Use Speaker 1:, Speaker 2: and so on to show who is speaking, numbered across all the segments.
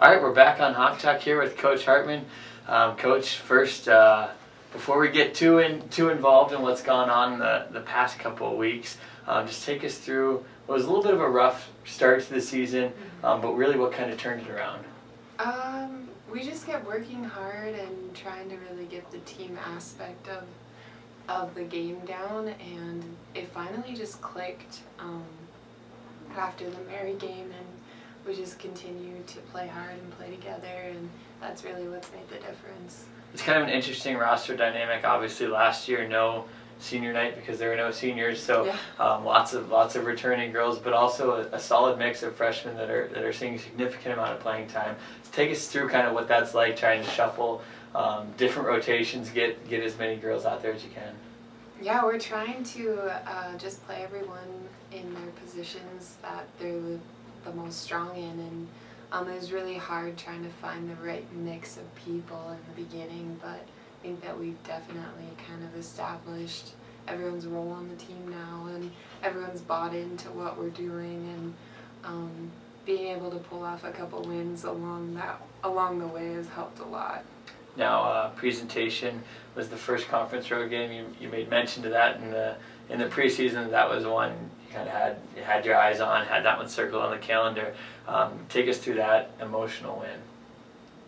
Speaker 1: All right, we're back on Hawk Talk here with Coach Hartman. Coach, first, before we get too involved in what's gone on the past couple of weeks, just take us through what was a little bit of a rough start to the season, but really what kind of turned it around?
Speaker 2: We just kept working hard and trying to really get the team aspect of the game down, and it finally just clicked after the Mary game, and we just continued to play hard and play together, and that's really what's made the difference.
Speaker 1: It's kind of an interesting roster dynamic. Obviously last year no senior night because there were no seniors, so
Speaker 2: Yeah.
Speaker 1: lots of returning girls, but also a solid mix of freshmen that are seeing a significant amount of playing time. So take us through kind of what that's like, trying to shuffle different rotations, get as many girls out there as you can.
Speaker 2: Yeah, we're trying to just play everyone in their positions that they're the most strong in, and it was really hard trying to find the right mix of people in the beginning, but I think that we've definitely kind of established everyone's role on the team now, and everyone's bought into what we're doing, and being able to pull off a couple wins along the way has helped a lot.
Speaker 1: Now, presentation was the first conference road game. You made mention to that in the preseason. That was one you kind of had your eyes on, had that one circled on the calendar. Take us through that emotional win.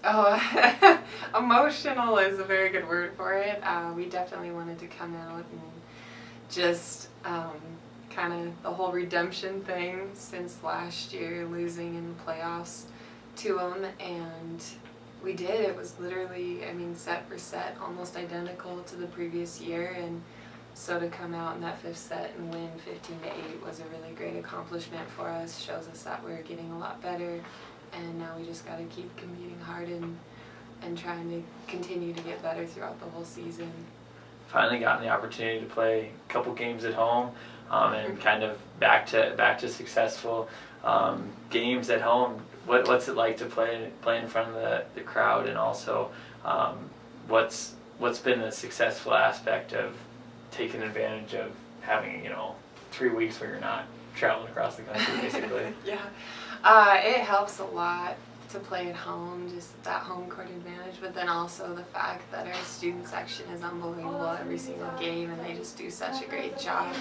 Speaker 2: Oh, emotional is a very good word for it. We definitely wanted to come out and just kind of the whole redemption thing since last year, losing in the playoffs to them, and we did. It was literally, set for set, almost identical to the previous year, and so to come out in that fifth set and win 15-8 was a really great accomplishment for us. Shows us that we're getting a lot better, and now we just got to keep competing hard and trying to continue to get better throughout the whole season.
Speaker 1: Finally gotten the opportunity to play a couple games at home, and kind of back to successful games at home. What's it like to play in front of the crowd, and also what's been the successful aspect of taking advantage of having 3 weeks where you're not traveling across the country basically?
Speaker 2: Yeah, it helps a lot to play at home, just that home court advantage, but then also the fact that our student section is unbelievable every single game, and they just do such a great job.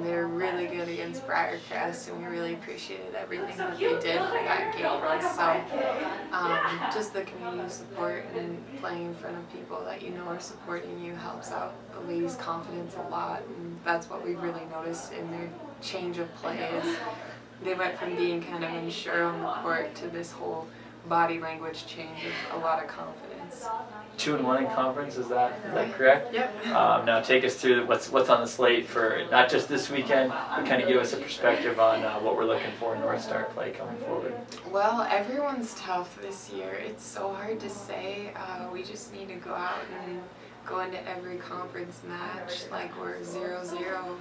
Speaker 2: They're really good against Briarcrest, and we really appreciated everything that they did for that game. So just the community support and playing in front of people that you know are supporting you helps out the ladies' confidence a lot, and that's what we've really noticed in their change of play is they went from being kind of unsure on the court to this whole body language change of a lot of confidence.
Speaker 1: 2-1 in conference, is that correct?
Speaker 2: Yep.
Speaker 1: Now take us through what's on the slate for not just this weekend, but kind of give us a perspective on what we're looking for in North Star play coming forward.
Speaker 2: Well, everyone's tough this year. It's so hard to say. We just need to go out and go into every conference match like we're 0-0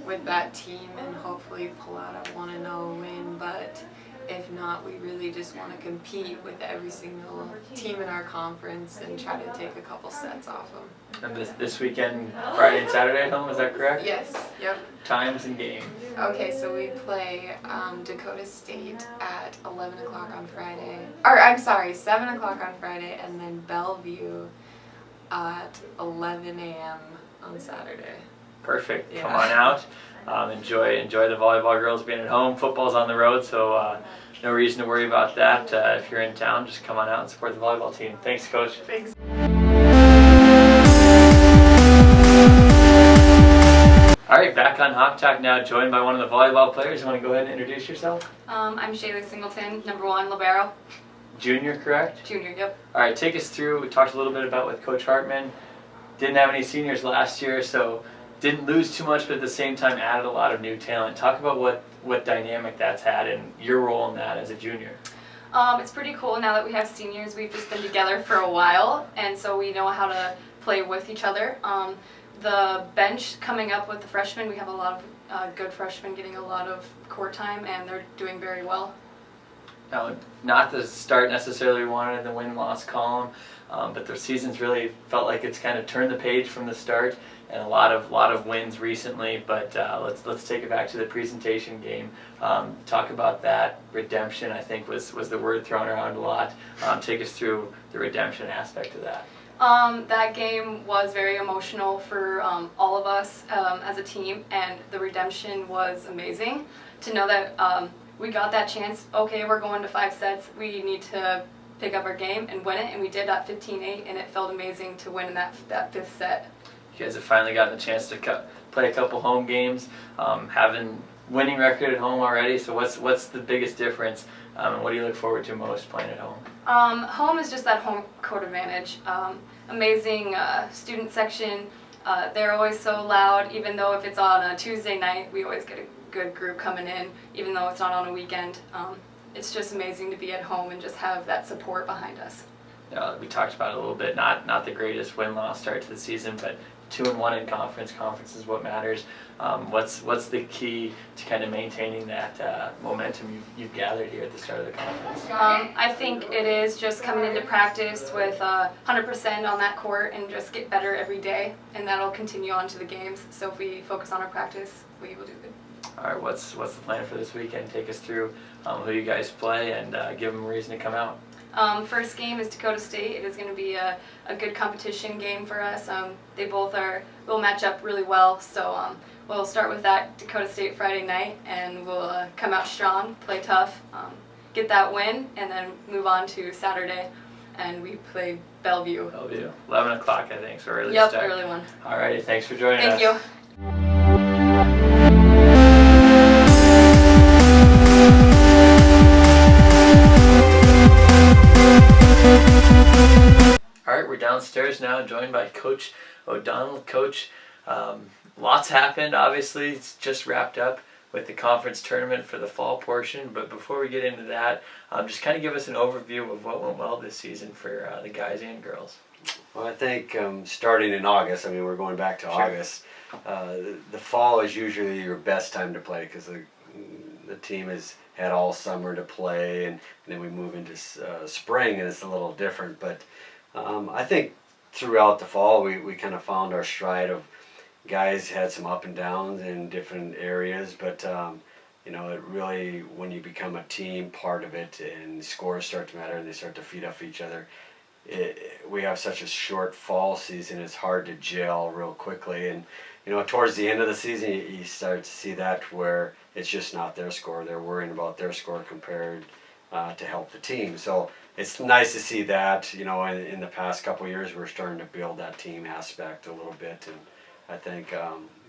Speaker 2: with that team and hopefully pull out a 1-0 win, but if not, we really just want to compete with every single team in our conference and try to take a couple sets off them.
Speaker 1: And this weekend, Friday and Saturday at home, is that correct?
Speaker 2: Yes, yep.
Speaker 1: Times and games.
Speaker 2: Okay, so we play Dakota State at 11 o'clock on Friday. Or, I'm sorry, 7 o'clock on Friday, and then Bellevue at 11 a.m. on Saturday.
Speaker 1: Perfect.
Speaker 2: Yeah.
Speaker 1: Come on out. Enjoy the volleyball girls being at home. Football's on the road, so no reason to worry about that. If you're in town, just come on out and support the volleyball team. Thanks, Coach.
Speaker 2: Thanks.
Speaker 1: All right, back on Hawk Talk now, joined by one of the volleyball players. You want to go ahead and introduce yourself?
Speaker 3: I'm Shayla Singleton, #1 libero.
Speaker 1: Junior, correct?
Speaker 3: Junior, yep.
Speaker 1: All right, take us through. We talked a little bit about with Coach Hartman. Didn't have any seniors last year, so didn't lose too much, but at the same time added a lot of new talent. Talk about what dynamic that's had and your role in that as a junior.
Speaker 3: It's pretty cool now that we have seniors. We've just been together for a while, and so we know how to play with each other. The bench coming up with the freshmen, we have a lot of good freshmen getting a lot of court time, and they're doing very well.
Speaker 1: Now, not the start necessarily we wanted in the win-loss column, but the season's really felt like it's kind of turned the page from the start. and a lot of wins recently. But let's take it back to the presentation game. Talk about that. Redemption, I think, was the word thrown around a lot. Take us through the redemption aspect of that.
Speaker 3: That game was very emotional for all of us as a team, and the redemption was amazing. To know that we got that chance, okay, we're going to 5 sets, we need to pick up our game and win it, and we did that 15-8, and it felt amazing to win in that 5th set.
Speaker 1: You guys have finally gotten the chance to play a couple home games, having winning record at home already. So what's the biggest difference, and what do you look forward to most playing at home?
Speaker 3: Home is just that home court advantage. Amazing student section. They're always so loud. Even though if it's on a Tuesday night, we always get a good group coming in, even though it's not on a weekend. It's just amazing to be at home and just have that support behind us.
Speaker 1: We talked about it a little bit. Not the greatest win-loss start to the season, but 2-1 in conference. Conference is what matters. What's the key to kind of maintaining that momentum you've gathered here at the start of the conference?
Speaker 3: I think it is just coming into practice with 100% on that court and just get better every day, and that'll continue on to the games. So if we focus on our practice, we will do good.
Speaker 1: All right, what's the plan for this weekend? Take us through who you guys play and give them a reason to come out.
Speaker 3: First game is Dakota State. It is going to be a good competition game for us. They both will match up really well, so we'll start with that Dakota State Friday night, and we'll come out strong, play tough, get that win, and then move on to Saturday, and we play Bellevue.
Speaker 1: 11 o'clock, I think, so early
Speaker 3: start.
Speaker 1: Yep,
Speaker 3: early one.
Speaker 1: All righty, thanks for joining us.
Speaker 3: Thank you.
Speaker 1: All right, we're downstairs now, joined by Coach O'Donnell. Coach, lots happened. Obviously, it's just wrapped up with the conference tournament for the fall portion. But before we get into that, just kind of give us an overview of what went well this season for the guys and girls.
Speaker 4: Well, I think starting in August, I mean, we're going back to
Speaker 1: Sure.
Speaker 4: August. The fall is usually your best time to play because the team has had all summer to play, and then we move into spring, and it's a little different. But I think throughout the fall, we kind of found our stride of guys had some up and downs in different areas, but you know, it really, when you become a team part of it and scores start to matter and they start to feed off each other, we have such a short fall season, it's hard to gel real quickly. And you know, towards the end of the season, you start to see that where it's just not their score. They're worrying about their score compared to help the team. So it's nice to see that, you know, in the past couple of years, we're starting to build that team aspect a little bit. And I think,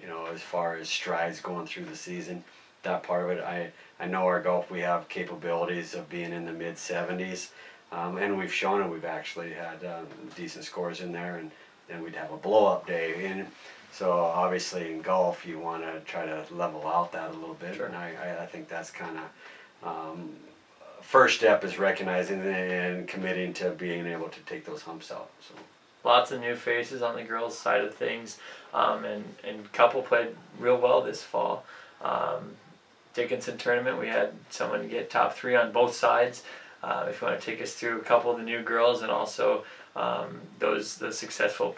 Speaker 4: you know, as far as strides going through the season, that part of it, I know our golf, we have capabilities of being in the mid-70s. And we've shown it. We've actually had decent scores in there, and then we'd have a blow-up day. And so obviously in golf, you want to try to level out that a little bit.
Speaker 1: Sure.
Speaker 4: And I think that's kind of first step is recognizing and committing to being able to take those humps out. So
Speaker 1: Lots of new faces on the girls' side of things, and couple played real well this fall. Dickinson tournament, we had someone get top 3 on both sides. If you want to take us through a couple of the new girls and also the successful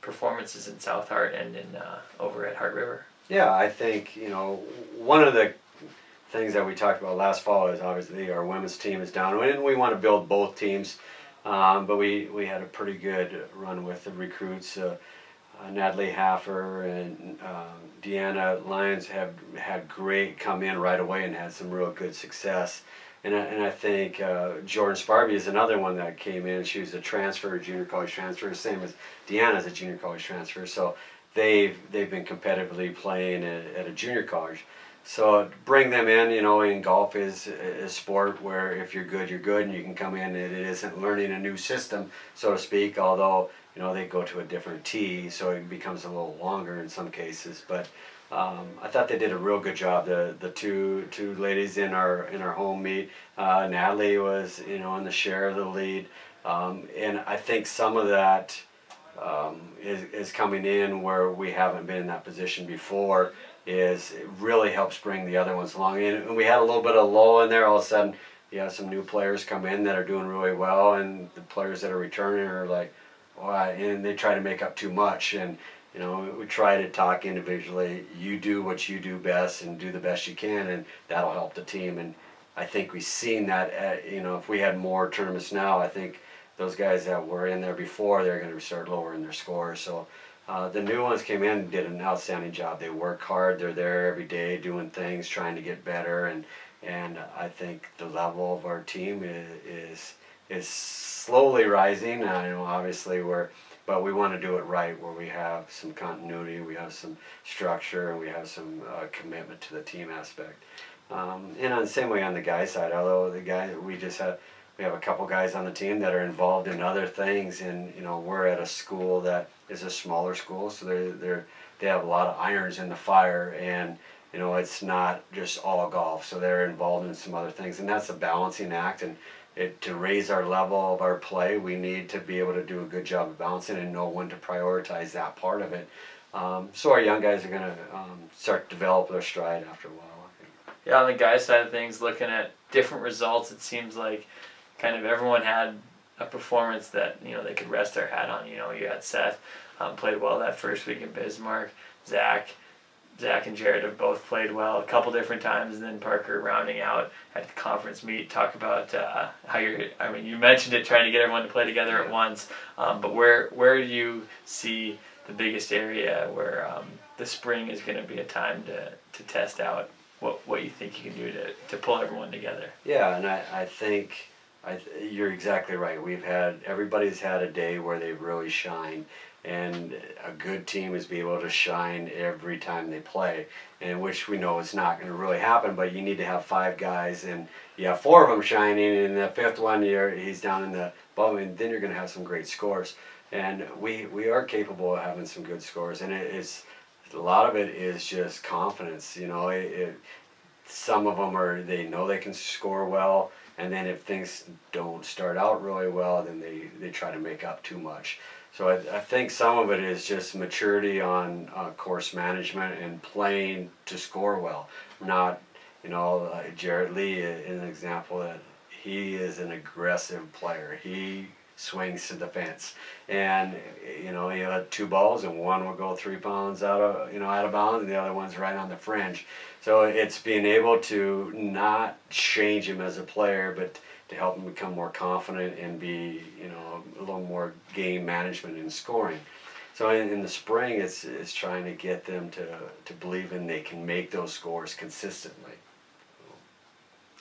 Speaker 1: performances in South Hart and in over at Hart River.
Speaker 4: yeah, I think, you know, one of the things that we talked about last fall is obviously our women's team is down, and we want to build both teams. But we had a pretty good run with the recruits. Natalie Haffer and Deanna Lyons have had great come in right away and had some real good success. And I think Jordan Sparby is another one that came in. She was a junior college transfer, same as Deanna's a junior college transfer. So they've been competitively playing at a junior college. So bring them in, you know, in golf is a sport where if you're good, and you can come in. It isn't learning a new system, so to speak, although, you know, they go to a different tee, so it becomes a little longer in some cases. But I thought they did a real good job. The two ladies in our home meet, Natalie was, you know, in the share of the lead, and I think some of that is coming in where we haven't been in that position before. It really helps bring the other ones along. And we had a little bit of lull in there. All of a sudden, you have some new players come in that are doing really well, and the players that are returning are like, and they try to make up too much. And you know, we try to talk individually. You do what you do best and do the best you can, and that'll help the team. And I think we've seen that, you know, if we had more tournaments now, I think those guys that were in there before, they're going to start lowering their scores. So the new ones came in and did an outstanding job. They work hard. They're there every day doing things, trying to get better. And I think the level of our team is slowly rising. I know obviously but we want to do it right, where we have some continuity, we have some structure, and we have some commitment to the team aspect. And on the same way on the guy side, although we have a couple guys on the team that are involved in other things, and you know, we're at a school that is a smaller school, so they have a lot of irons in the fire, and you know, it's not just all golf, so they're involved in some other things, and that's a balancing act. And to raise our level of our play, we need to be able to do a good job of balancing and know when to prioritize that part of it. So our young guys are going to start to develop their stride after a while, I think.
Speaker 1: Yeah, on the guys' side of things, looking at different results, it seems like kind of everyone had a performance that, you know, they could rest their hat on. You know, you had Seth played well that first week in Bismarck. Zach and Jared have both played well a couple different times, and then Parker rounding out at the conference meet. Talk about how you mentioned it, trying to get everyone to play together at once, but where do you see the biggest area where the spring is going to be a time to test out what you think you can do to pull everyone together?
Speaker 4: Yeah, and I think you're exactly right. Everybody's had a day where they really shine. And a good team is be able to shine every time they play, and which we know is not going to really happen, but you need to have 5 guys, and you have 4 of them shining, and the 5th one he's down in the bottom, and then you're going to have some great scores. And we are capable of having some good scores, and it's a lot of it is just confidence. You know, some of them they know they can score well, and then if things don't start out really well, then they try to make up too much. So I think some of it is just maturity on course management and playing to score well. Not, you know, Jarrett Lee is an example that he is an aggressive player. He swings to the fence, and you know, he had 2 balls, and one will go 3 pounds out of bounds, and the other one's right on the fringe. So it's being able to not change him as a player, but to help them become more confident and be, you know, a little more game management and scoring. So in the spring, it's trying to get them to believe in they can make those scores consistently.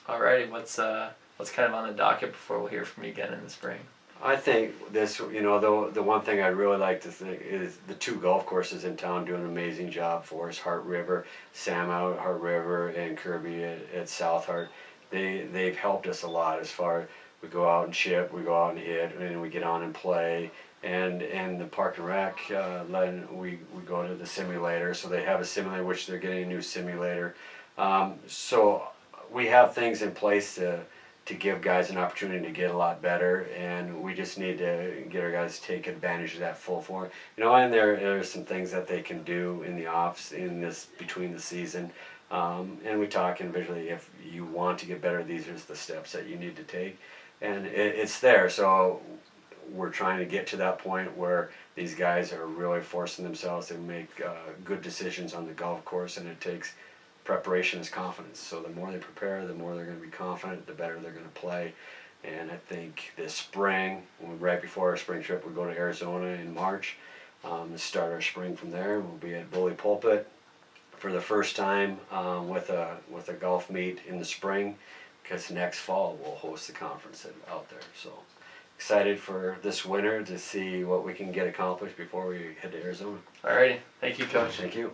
Speaker 1: Alrighty, what's kind of on the docket before we'll hear from you again in the spring?
Speaker 4: I think this, you know, the one thing I'd really like to think is the 2 golf courses in town do an amazing job for us. Hart River, Sam out at Hart River, and Kirby at South Hart. They've helped us a lot as far as we go out and chip, we go out and hit, and we get on and play. And the Park and Rec, we go to the simulator, so they have a simulator, which they're getting a new simulator. So we have things in place to give guys an opportunity to get a lot better, and we just need to get our guys to take advantage of that full form. You know, and there are some things that they can do in the offs between the season. And we talk individually, if you want to get better, these are the steps that you need to take. And it's there, so we're trying to get to that point where these guys are really forcing themselves to make good decisions on the golf course, and it takes preparation as confidence. So the more they prepare, the more they're going to be confident, the better they're going to play. And I think this spring, right before our spring trip, we go to Arizona in March, start our spring from there. We'll be at Bully Pulpit for the first time with a golf meet in the spring, because next fall we'll host the conference out there. So excited for this winter to see what we can get accomplished before we head to Arizona.
Speaker 1: Alrighty, thank you, Coach.
Speaker 4: Thank you.